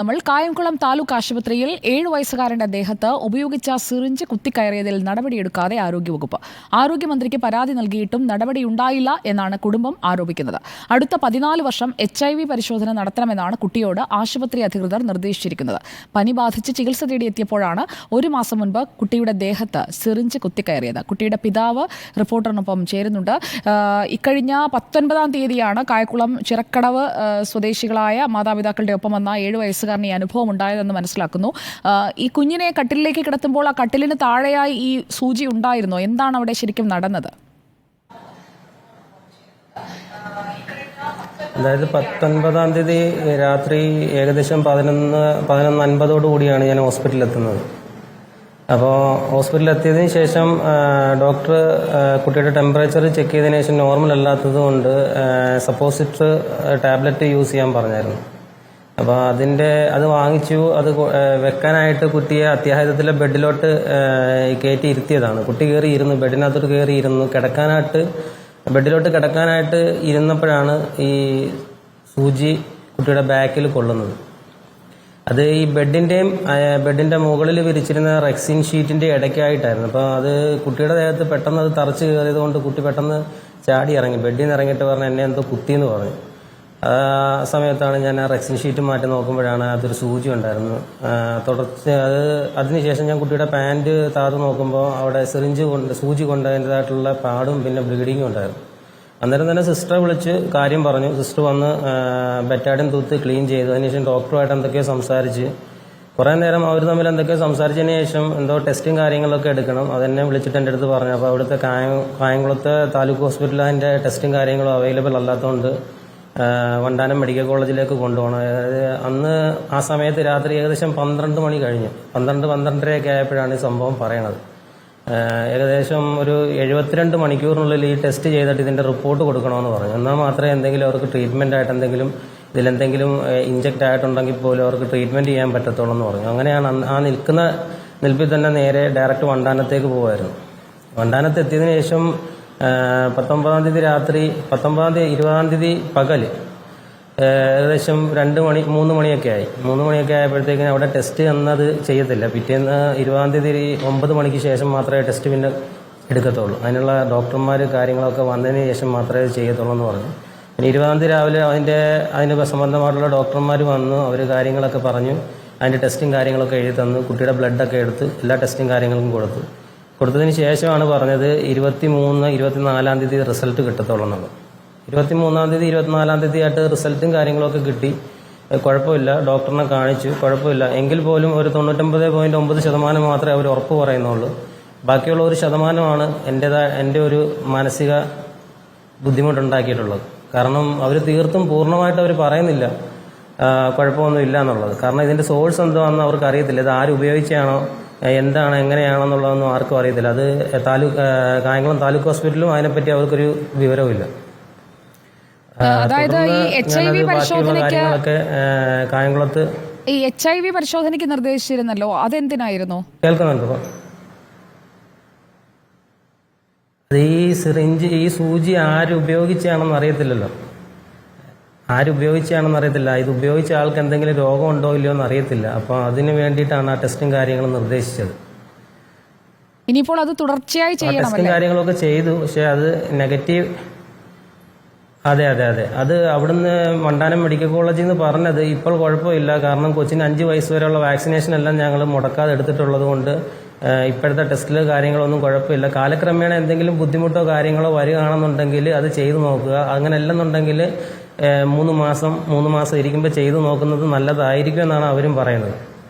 നമ്മൾ കായംകുളം താലൂക്ക് ആശുപത്രിയിൽ 7 വയസ്സുകാരന്റെ ദേഹത്ത് ഉപയോഗിച്ച സിറിഞ്ച് കുത്തിക്കയറിയതിൽ നടപടിയെടുക്കാതെ ആരോഗ്യവകുപ്പ്. ആരോഗ്യമന്ത്രിക്ക് പരാതി നൽകിയിട്ടും നടപടിയുണ്ടായില്ല എന്നാണ് കുടുംബം ആരോപിക്കുന്നത്. അടുത്ത 14 വർഷം HIV പരിശോധന നടത്തണമെന്നാണ് കുട്ടിയോട് ആശുപത്രി അധികൃതർ നിർദ്ദേശിച്ചിരിക്കുന്നത്. പനി ബാധിച്ച് ചികിത്സ തേടിയെത്തിയപ്പോഴാണ് 1 മാസം മുൻപ് കുട്ടിയുടെ ദേഹത്ത് സിറിഞ്ച് കുത്തിക്കയറിയത്. കുട്ടിയുടെ പിതാവ് റിപ്പോർട്ടറിനൊപ്പം ചേരുന്നുണ്ട്. ഇക്കഴിഞ്ഞ 19-ാം തീയതിയാണ് കായംകുളം ചിറക്കടവ് സ്വദേശികളായ മാതാപിതാക്കളുടെ ഒപ്പം വന്ന 7 വയസ്സുകാരൻ ഈ അനുഭവം ഉണ്ടായതെന്ന് മനസ്സിലാക്കുന്നു. ഈ കുഞ്ഞിനെ കട്ടിലിലേക്ക് കിടത്തുമ്പോൾ ആ കട്ടിലിന് താഴെയായി ഈ സൂചി ഉണ്ടായിരുന്നോ? എന്താണ് അവിടെ ശരിക്കും നടന്നത്? അതായത് 19-ാം തീയതി രാത്രി ഏകദേശം 11:50 കൂടിയാണ് ഞാൻ ഹോസ്പിറ്റലിൽ എത്തുന്നത്. അപ്പോൾ ഹോസ്പിറ്റലിൽ എത്തിയതിന് ശേഷം ഡോക്ടർ കുട്ടിയുടെ ടെമ്പറേച്ചർ ചെക്ക് ചെയ്തതിന് ശേഷം നോർമൽ അല്ലാത്തത് കൊണ്ട് സപ്പോസിറ്റർ ടാബ്ലറ്റ് യൂസ് ചെയ്യാൻ പറഞ്ഞായിരുന്നു. അപ്പോൾ അത് വാങ്ങിച്ചു. അത് വെക്കാനായിട്ട് കുട്ടിയെ അത്യാഹിതത്തിലെ ബെഡിലോട്ട് കയറ്റി ഇരുത്തിയതാണ്. കുട്ടി കയറിയിരുന്നു, ബെഡിനകത്തോട്ട് കയറിയിരുന്നു. ബെഡിലോട്ട് കിടക്കാനായിട്ട് ഇരുന്നപ്പോഴാണ് ഈ സൂചി കുട്ടിയുടെ ബാക്കിൽ കൊള്ളുന്നത്. അത് ഈ ബെഡിന്റെ മുകളിൽ വിരിച്ചിരുന്ന റെക്സിൻ ഷീറ്റിന്റെ ഇടയ്ക്കായിട്ടായിരുന്നു. അപ്പോൾ അത് കുട്ടിയുടെ ദേഹത്ത് പെട്ടെന്ന് അത് തറച്ച് കയറിയത് കൊണ്ട് കുട്ടി പെട്ടെന്ന് ചാടി ഇറങ്ങി. ബെഡിൽ നിന്ന് ഇറങ്ങിയിട്ട് പറഞ്ഞു എന്നെ എന്തോ കുത്തിയെന്ന് പറഞ്ഞു. ആ സമയത്താണ് ഞാൻ ആ റെക്സിൻ ഷീറ്റ് മാറ്റി നോക്കുമ്പോഴാണ് അതൊരു സൂചി ഉണ്ടായിരുന്നു. അതിനുശേഷം ഞാൻ കുട്ടിയുടെ പാൻറ് താഴ്ത്ത് നോക്കുമ്പോൾ അവിടെ സൂചി കൊണ്ടതിൻ്റെതായിട്ടുള്ള പാടും പിന്നെ ബ്ലീഡിങ്ങും ഉണ്ടായിരുന്നു. അന്നേരം തന്നെ സിസ്റ്ററെ വിളിച്ച് കാര്യം പറഞ്ഞു. സിസ്റ്റർ വന്ന് ബെറ്റാഡിൻ തൂത്ത് ക്ലീൻ ചെയ്തു. അതിനുശേഷം ഡോക്ടറുമായിട്ട് എന്തൊക്കെയോ സംസാരിച്ച് കുറേ നേരം അവർ തമ്മിൽ എന്തൊക്കെയോ സംസാരിച്ചതിന് ശേഷം എന്തോ ടെസ്റ്റും കാര്യങ്ങളൊക്കെ എടുക്കണം. അതെന്നെ വിളിച്ചിട്ട് എൻ്റെ അടുത്ത് പറഞ്ഞു. അപ്പോൾ അവിടുത്തെ കായംകുളത്തെ താലൂക്ക് ഹോസ്പിറ്റലിൽ അതിൻ്റെ ടെസ്റ്റും കാര്യങ്ങളും അവൈലബിൾ അല്ലാത്തതുകൊണ്ട് വണ്ടാനം മെഡിക്കൽ കോളേജിലേക്ക് കൊണ്ടുപോകണം. അതായത് അന്ന് ആ സമയത്ത് രാത്രി ഏകദേശം 12 മണി കഴിഞ്ഞു. 12-12:30 ആയപ്പോഴാണ് ഈ സംഭവം പറയണത്. ഏകദേശം ഒരു 72 മണിക്കൂറിനുള്ളിൽ ഈ ടെസ്റ്റ് ചെയ്തിട്ട് ഇതിൻ്റെ റിപ്പോർട്ട് കൊടുക്കണമെന്ന് പറഞ്ഞു. എന്നാൽ മാത്രമേ എന്തെങ്കിലും അവർക്ക് ട്രീറ്റ്മെൻ്റ് ആയിട്ട് ഇതിലെന്തെങ്കിലും ഇഞ്ചക്റ്റ് ആയിട്ടുണ്ടെങ്കിൽ പോലും അവർക്ക് ട്രീറ്റ്മെൻറ്റ് ചെയ്യാൻ പറ്റത്തുള്ളൂ എന്ന് പറഞ്ഞു. അങ്ങനെയാണ് ആ നിൽപ്പിൽ തന്നെ നേരെ ഡയറക്റ്റ് വണ്ടാനത്തേക്ക് പോകുമായിരുന്നു. വണ്ടാനത്ത് എത്തിയതിനു ശേഷം 19-ാം തീയതി രാത്രി 20-ാം തീയതി പകൽ ഏകദേശം 3 മണിയൊക്കെ ആയി. 3 മണിയൊക്കെ ആയപ്പോഴത്തേക്കിനും അവിടെ ടെസ്റ്റ് എന്നത് ചെയ്യത്തില്ല. പിറ്റേന്ന് 20-ാം തീയതി 9 മണിക്ക് ശേഷം മാത്രമേ ടെസ്റ്റ് പിന്നെ എടുക്കത്തുള്ളൂ. അതിനുള്ള ഡോക്ടർമാർ കാര്യങ്ങളൊക്കെ വന്നതിന് ശേഷം മാത്രമേ ചെയ്യത്തുള്ളൂ എന്ന് പറഞ്ഞു. പിന്നെ 20-ാം തീയതി രാവിലെ അതിന് സംബന്ധമായിട്ടുള്ള ഡോക്ടർമാർ വന്നു. അവർ കാര്യങ്ങളൊക്കെ പറഞ്ഞു. അതിൻ്റെ ടെസ്റ്റും കാര്യങ്ങളൊക്കെ എഴുതി തന്നു. കുട്ടിയുടെ ബ്ലഡൊക്കെ എടുത്ത് എല്ലാ ടെസ്റ്റും കാര്യങ്ങളും കൊടുത്തതിന് ശേഷമാണ് പറഞ്ഞത് 23-24-ാം തീയതി റിസൾട്ട് കിട്ടത്തുള്ളൂ എന്നുള്ളത്. 23-ാം തീയതി 24-ാം തീയതി ആയിട്ട് റിസൾട്ടും കാര്യങ്ങളൊക്കെ കിട്ടി. കുഴപ്പമില്ല, ഡോക്ടറിനെ കാണിച്ചു, കുഴപ്പമില്ല. എങ്കിൽ പോലും ഒരു 99.9% മാത്രമേ അവർ ഉറപ്പ് പറയുന്നുള്ളൂ. ബാക്കിയുള്ള 1% എൻ്റെ ഒരു മാനസിക ബുദ്ധിമുട്ടുണ്ടാക്കിയിട്ടുള്ളത്. കാരണം അവർ തീർത്തും പൂർണ്ണമായിട്ട് അവർ പറയുന്നില്ല കുഴപ്പമൊന്നും ഇല്ല എന്നുള്ളത്. കാരണം ഇതിൻ്റെ സോഴ്സ് എന്താണെന്ന് അവർക്ക് അറിയത്തില്ല. ഇത് ആരുപയോഗിച്ചാണോ എന്താണ് എങ്ങനെയാണെന്നുള്ളതൊന്നും ആർക്കും അറിയത്തില്ല. അത് കായംകുളം താലൂക്ക് ഹോസ്പിറ്റലും അതിനെപ്പറ്റി അവർക്കൊരു വിവരവുമില്ല. അതായത് ഈ HIV പരിശോധനയ്ക്ക് കായംകുളത്ത് ഈ HIV പരിശോധനയ്ക്ക് നിർദ്ദേശിച്ചിരുന്നല്ലോ, അതെന്തിനായിരുന്നു? കേൾക്കുന്നുണ്ടോ? ഈ സൂചി ആരുപയോഗിച്ചാണെന്ന് അറിയത്തില്ലല്ലോ. ഇത് ഉപയോഗിച്ച ആൾക്ക് എന്തെങ്കിലും രോഗമുണ്ടോ ഇല്ലയോ എന്ന് അറിയത്തില്ല. അപ്പോൾ അതിന് വേണ്ടിയിട്ടാണ് ആ ടെസ്റ്റും കാര്യങ്ങളും നിർദ്ദേശിച്ചത്. ഇനിയിപ്പോൾ അത് തുടർച്ചയായി ചെയ്യണം. ടെസ്റ്റും കാര്യങ്ങളൊക്കെ ചെയ്തു. പക്ഷെ അത് നെഗറ്റീവ്. അതെ. അത് അവിടുന്ന് വണ്ടാനം മെഡിക്കൽ കോളേജിൽ നിന്ന് പറഞ്ഞത് ഇപ്പോൾ കുഴപ്പമില്ല. കാരണം കൊച്ചിന് 5 വയസ്സ് വരെയുള്ള വാക്സിനേഷൻ എല്ലാം ഞങ്ങൾ മുടക്കാതെ എടുത്തിട്ടുള്ളത് കൊണ്ട് ഇപ്പോഴത്തെ ടെസ്റ്റില് കാര്യങ്ങളൊന്നും കുഴപ്പമില്ല. കാലക്രമേണ എന്തെങ്കിലും ബുദ്ധിമുട്ടോ കാര്യങ്ങളോ വരികയാണെന്നുണ്ടെങ്കിൽ അത് ചെയ്തു നോക്കുക. അങ്ങനെ അല്ലെന്നുണ്ടെങ്കിൽ 3 മാസം ഇരിക്കുമ്പോൾ ചെയ്തു നോക്കുന്നത് നല്ലതായിരിക്കും എന്നാണ് അവരും പറയുന്നത്.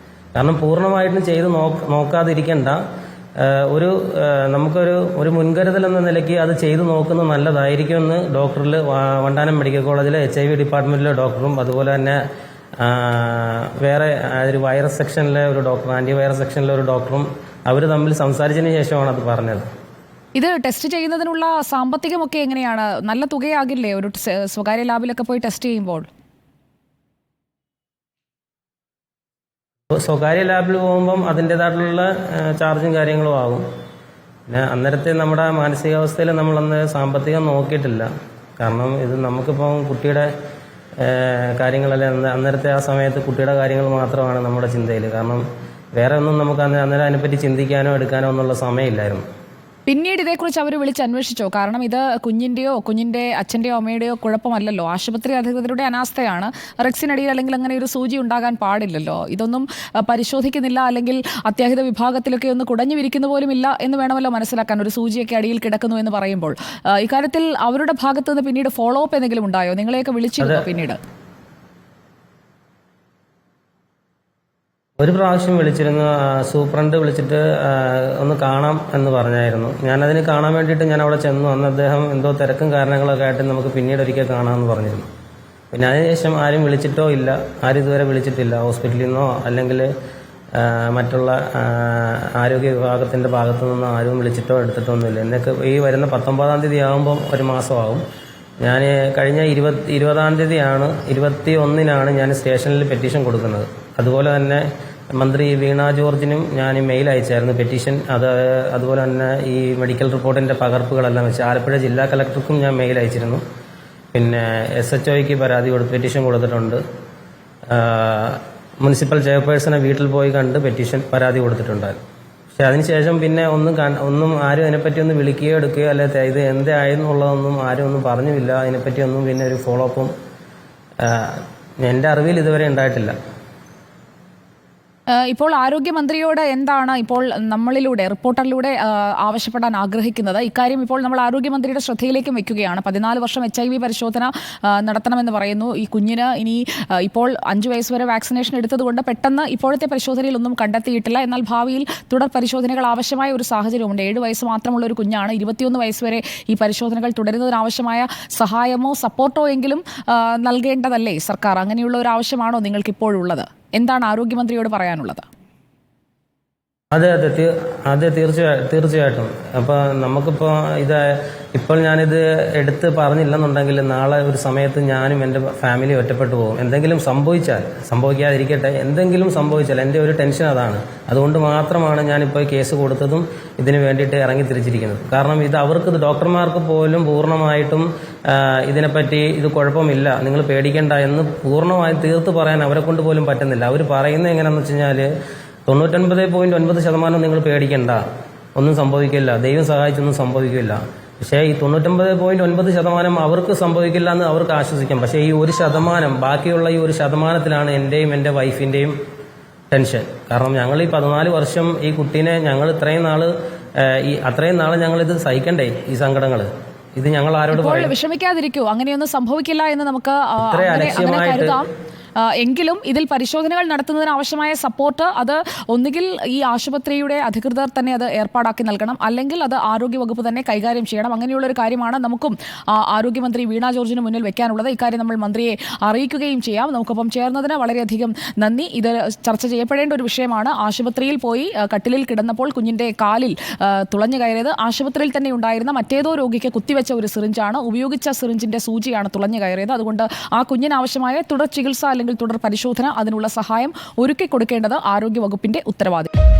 കാരണം പൂർണ്ണമായിട്ടും ചെയ്ത് നോക്കാതിരിക്കണ്ട. നമുക്കൊരു മുൻകരുതൽ എന്ന നിലയ്ക്ക് അത് ചെയ്തു നോക്കുന്നത് നല്ലതായിരിക്കുമെന്ന് ഡോക്ടറിൽ വണ്ടാനം മെഡിക്കൽ കോളേജിലെ HIV ഡിപ്പാർട്ട്മെന്റിലെ ഡോക്ടറും അതുപോലെ തന്നെ വേറെ ഒരു വൈറസ് സെക്ഷനിലെ ഒരു ഡോക്ടർ, ആന്റിവൈറസ് സെക്ഷനിലെ ഒരു ഡോക്ടറും അവർ തമ്മിൽ സംസാരിച്ചതിന് ശേഷമാണ് അത് പറഞ്ഞത്. ഇത് ടെസ്റ്റ് ചെയ്യുന്നതിനുള്ള സാമ്പത്തികമൊക്കെ എങ്ങനെയാണ്? നല്ല തുകയാകില്ലേ ഒരു സ്വകാര്യ ലാബിലൊക്കെ പോയി ടെസ്റ്റ് ചെയ്യുമ്പോൾ? സ്വകാര്യ ലാബിൽ പോകുമ്പം അതിൻ്റെതായിട്ടുള്ള ചാർജും കാര്യങ്ങളും ആകും. പിന്നെ അന്നേരത്തെ നമ്മുടെ മാനസികാവസ്ഥയിൽ നമ്മളന്ന് സാമ്പത്തികം നോക്കിയിട്ടില്ല. കാരണം ഇത് നമുക്കിപ്പം കുട്ടിയുടെ കാര്യങ്ങളെല്ലാം അന്നേരത്തെ ആ സമയത്ത് കുട്ടിയുടെ കാര്യങ്ങൾ മാത്രമാണ് നമ്മുടെ ചിന്തയിൽ. കാരണം വേറെ ഒന്നും നമുക്ക് അന്നേരം അതിനെപ്പറ്റി ചിന്തിക്കാനോ എടുക്കാനോ ഒന്നുള്ള സമയമില്ലായിരുന്നു. പിന്നീട് ഇതേക്കുറിച്ച് അവർ വിളിച്ച് അന്വേഷിച്ചോ? കാരണം ഇത് കുഞ്ഞിൻ്റെ അച്ഛൻ്റെയോ അമ്മയുടെയോ കുഴപ്പമല്ലല്ലോ, ആശുപത്രി അധികൃതരുടെ അനാസ്ഥയാണ്. റെക്സിനടിയിൽ അല്ലെങ്കിൽ അങ്ങനെ ഒരു സൂചി ഉണ്ടാകാൻ പാടില്ലല്ലോ. ഇതൊന്നും പരിശോധിക്കുന്നില്ല, അല്ലെങ്കിൽ അത്യാഹിത വിഭാഗത്തിലൊക്കെ ഒന്ന് കുടഞ്ഞു വിരിക്കുന്ന പോലും ഇല്ല എന്ന് വേണമല്ലോ മനസ്സിലാക്കാൻ. ഒരു സൂചിയൊക്കെ അടിയിൽ കിടക്കുന്നു എന്ന് പറയുമ്പോൾ ഇക്കാര്യത്തിൽ അവരുടെ ഭാഗത്ത് നിന്ന് പിന്നീട് ഫോളോ അപ്പ് എന്തെങ്കിലും ഉണ്ടായോ? നിങ്ങളെയൊക്കെ വിളിച്ചിരുന്നോ പിന്നീട്? ഒരു പ്രാവശ്യം വിളിച്ചിരുന്നു, സൂപ്രണ്ട് വിളിച്ചിട്ട് ഒന്ന് കാണാം എന്ന് പറഞ്ഞായിരുന്നു. ഞാനതിന് കാണാൻ വേണ്ടിയിട്ട് ഞാൻ അവിടെ ചെന്നു. അന്ന് അദ്ദേഹം എന്തോ തിരക്കും കാരണങ്ങളൊക്കെ ആയിട്ട് നമുക്ക് പിന്നീട് ഒരിക്കൽ കാണാമെന്ന് പറഞ്ഞിരുന്നു. പിന്നെ അതിനുശേഷം ആരും വിളിച്ചിട്ടോ ഇല്ല, ആരും ഇതുവരെ വിളിച്ചിട്ടില്ല. ഹോസ്പിറ്റലിൽ നിന്നോ അല്ലെങ്കിൽ മറ്റുള്ള ആരോഗ്യ വിഭാഗത്തിൻ്റെ ഭാഗത്തു നിന്നോ ആരും വിളിച്ചിട്ടോ എടുത്തിട്ടൊന്നുമില്ല. എന്നൊക്കെ ഈ വരുന്ന 19-ാം തീയതി ആകുമ്പം ഒരു മാസമാകും. ഞാൻ കഴിഞ്ഞ 20-ാം തീയതിയാണ്, 21-നാണ് ഞാൻ സ്റ്റേഷനിൽ പെറ്റീഷൻ കൊടുക്കുന്നത്. അതുപോലെ തന്നെ മന്ത്രി വീണ ജോർജിനും ഞാൻ മെയിൽ അയച്ചായിരുന്നു പെറ്റീഷൻ. അതുപോലെ തന്നെ ഈ മെഡിക്കൽ റിപ്പോർട്ടിൻ്റെ പകർപ്പുകളെല്ലാം വെച്ച് ആലപ്പുഴ ജില്ലാ കളക്ടർക്കും ഞാൻ മെയിൽ അയച്ചിരുന്നു. പിന്നെ SHOയ്ക്ക് പെറ്റീഷൻ കൊടുത്തിട്ടുണ്ട്. മുനിസിപ്പൽ ചെയർപേഴ്സണെ വീട്ടിൽ പോയി കണ്ട് പരാതി കൊടുത്തിട്ടുണ്ടായിരുന്നു. പക്ഷെ അതിനുശേഷം പിന്നെ ഒന്നും ആരും അതിനെപ്പറ്റി ഒന്ന് വിളിക്കുകയോ എടുക്കുകയോ അല്ലെ ഇത് എന്തായെന്നുള്ളതൊന്നും ആരും ഒന്നും പറഞ്ഞില്ല. അതിനെപ്പറ്റിയൊന്നും പിന്നെ ഒരു ഫോളോ അപ്പും എൻ്റെ അറിവിൽ ഇതുവരെ ഉണ്ടായിട്ടില്ല. ഇപ്പോൾ ആരോഗ്യമന്ത്രിയോട് എന്താണ് ഇപ്പോൾ നമ്മളിലൂടെ റിപ്പോർട്ടറിലൂടെ ആവശ്യപ്പെടാൻ ആഗ്രഹിക്കുന്നത്? ഇക്കാര്യം ഇപ്പോൾ നമ്മൾ ആരോഗ്യമന്ത്രിയുടെ ശ്രദ്ധയിലേക്കും വെക്കുകയാണ്. 14 വർഷം HIV പരിശോധന നടത്തണമെന്ന് പറയുന്നു. ഈ കുഞ്ഞിന് ഇനി ഇപ്പോൾ 5 വയസ്സ് വരെ വാക്സിനേഷൻ എടുത്തതുകൊണ്ട് പെട്ടെന്ന് ഇപ്പോഴത്തെ പരിശോധനയിൽ ഒന്നും കണ്ടെത്തിയിട്ടില്ല. എന്നാൽ ഭാവിയിൽ തുടർ പരിശോധനകൾ ആവശ്യമായ ഒരു സാഹചര്യമുണ്ട്. 7 വയസ്സ് മാത്രമുള്ള ഒരു കുഞ്ഞാണ്. 21 വയസ്സ് വരെ ഈ പരിശോധനകൾ തുടരുന്നതിനാവശ്യമായ സഹായമോ സപ്പോർട്ടോ എങ്കിലും നൽകേണ്ടതല്ലേ സർക്കാർ? അങ്ങനെയുള്ള ഒരു ആവശ്യമാണോ നിങ്ങൾക്ക് ഇപ്പോഴുള്ളത്? എന്താണ് ആരോഗ്യമന്ത്രിയോട് പറയാനുള്ളത്? അതെ തീർച്ചയായിട്ടും. അപ്പോൾ നമുക്കിപ്പോൾ ഇപ്പോൾ ഞാനിത് എടുത്ത് പറഞ്ഞില്ലെന്നുണ്ടെങ്കിൽ നാളെ ഒരു സമയത്ത് ഞാനും എൻ്റെ ഫാമിലി ഒറ്റപ്പെട്ടു പോകും. എന്തെങ്കിലും സംഭവിക്കാതിരിക്കട്ടെ, എന്തെങ്കിലും സംഭവിച്ചാൽ എൻ്റെ ഒരു ടെൻഷൻ അതാണ്. അതുകൊണ്ട് മാത്രമാണ് ഞാനിപ്പോൾ കേസ് കൊടുത്തതും ഇതിന് വേണ്ടിയിട്ട് ഇറങ്ങി തിരിച്ചിരിക്കുന്നത്. കാരണം അവർക്ക് ഡോക്ടർമാർക്ക് പോലും പൂർണ്ണമായിട്ടും ഇതിനെപ്പറ്റി ഇത് കുഴപ്പമില്ല, നിങ്ങൾ പേടിക്കേണ്ട എന്ന് പൂർണ്ണമായും തീർത്ത് പറയാൻ അവരെ കൊണ്ട് പോലും പറ്റുന്നില്ല. അവർ പറയുന്നത് എങ്ങനെയാണെന്ന് വെച്ച് കഴിഞ്ഞാൽ 99.9% നിങ്ങൾ പേടിക്കണ്ട, ഒന്നും സംഭവിക്കില്ല, ദൈവം സഹായിച്ചൊന്നും സംഭവിക്കില്ല. പക്ഷേ ഈ 99.9% അവർക്ക് സംഭവിക്കില്ല എന്ന് അവർക്ക് ആശ്വസിക്കാം. പക്ഷേ ഈ 1%, ബാക്കിയുള്ള ഈ 1%-ത്തിലാണ് എൻ്റെയും എൻ്റെ വൈഫിൻ്റെയും ടെൻഷൻ. കാരണം ഞങ്ങൾ ഈ 14 വർഷം ഈ കുട്ടീനെ ഞങ്ങൾ അത്രയും നാള് ഞങ്ങളിത് സഹിക്കണ്ടേ ഈ സങ്കടങ്ങൾ. ഇത് ഞങ്ങൾ ആരോട് വിഷമിക്കാതിരിക്കൂ, അങ്ങനെയൊന്നും സംഭവിക്കില്ല എന്ന് നമുക്ക് കരുതാം. എങ്കിലും ഇതിൽ പരിശോധനകൾ നടത്തുന്നതിന് ആവശ്യമായ സപ്പോർട്ട് അത് ഒന്നുകിൽ ഈ ആശുപത്രിയുടെ അധികൃതർ തന്നെ അത് ഏർപ്പാടാക്കി നൽകണം, അല്ലെങ്കിൽ അത് ആരോഗ്യവകുപ്പ് തന്നെ കൈകാര്യം ചെയ്യണം. അങ്ങനെയുള്ളൊരു കാര്യമാണ് നമുക്കും ആരോഗ്യമന്ത്രി വീണ ജോർജിന് മുന്നിൽ വെക്കാനുള്ളത്. ഇക്കാര്യം നമ്മൾ മന്ത്രിയെ അറിയിക്കുകയും ചെയ്യാം. നമുക്കൊപ്പം ചേർന്നതിന് വളരെയധികം നന്ദി. ഇത് ചർച്ച ചെയ്യപ്പെടേണ്ട ഒരു വിഷയമാണ്. ആശുപത്രിയിൽ പോയി കട്ടിലിൽ കിടന്നപ്പോൾ കുഞ്ഞിൻ്റെ കാലിൽ തുളഞ്ഞു കയറിയത് ആശുപത്രിയിൽ തന്നെ ഉണ്ടായിരുന്ന മറ്റേതോ രോഗിക്ക് കുത്തിവെച്ച ഒരു സിറിഞ്ചാണ്. ഉപയോഗിച്ച സിറിഞ്ചിൻ്റെ സൂചിയാണ് തുളഞ്ഞു കയറിയത്. അതുകൊണ്ട് ആ കുഞ്ഞിനാവശ്യമായ തുടർ ചികിത്സ അല്ലെങ്കിൽ തുടർ പരിശോധന, അതിനുള്ള സഹായം ഒരുക്കി കൊടുക്കേണ്ടത് ആരോഗ്യവകുപ്പിന്റെ ഉത്തരവാദിത്വം.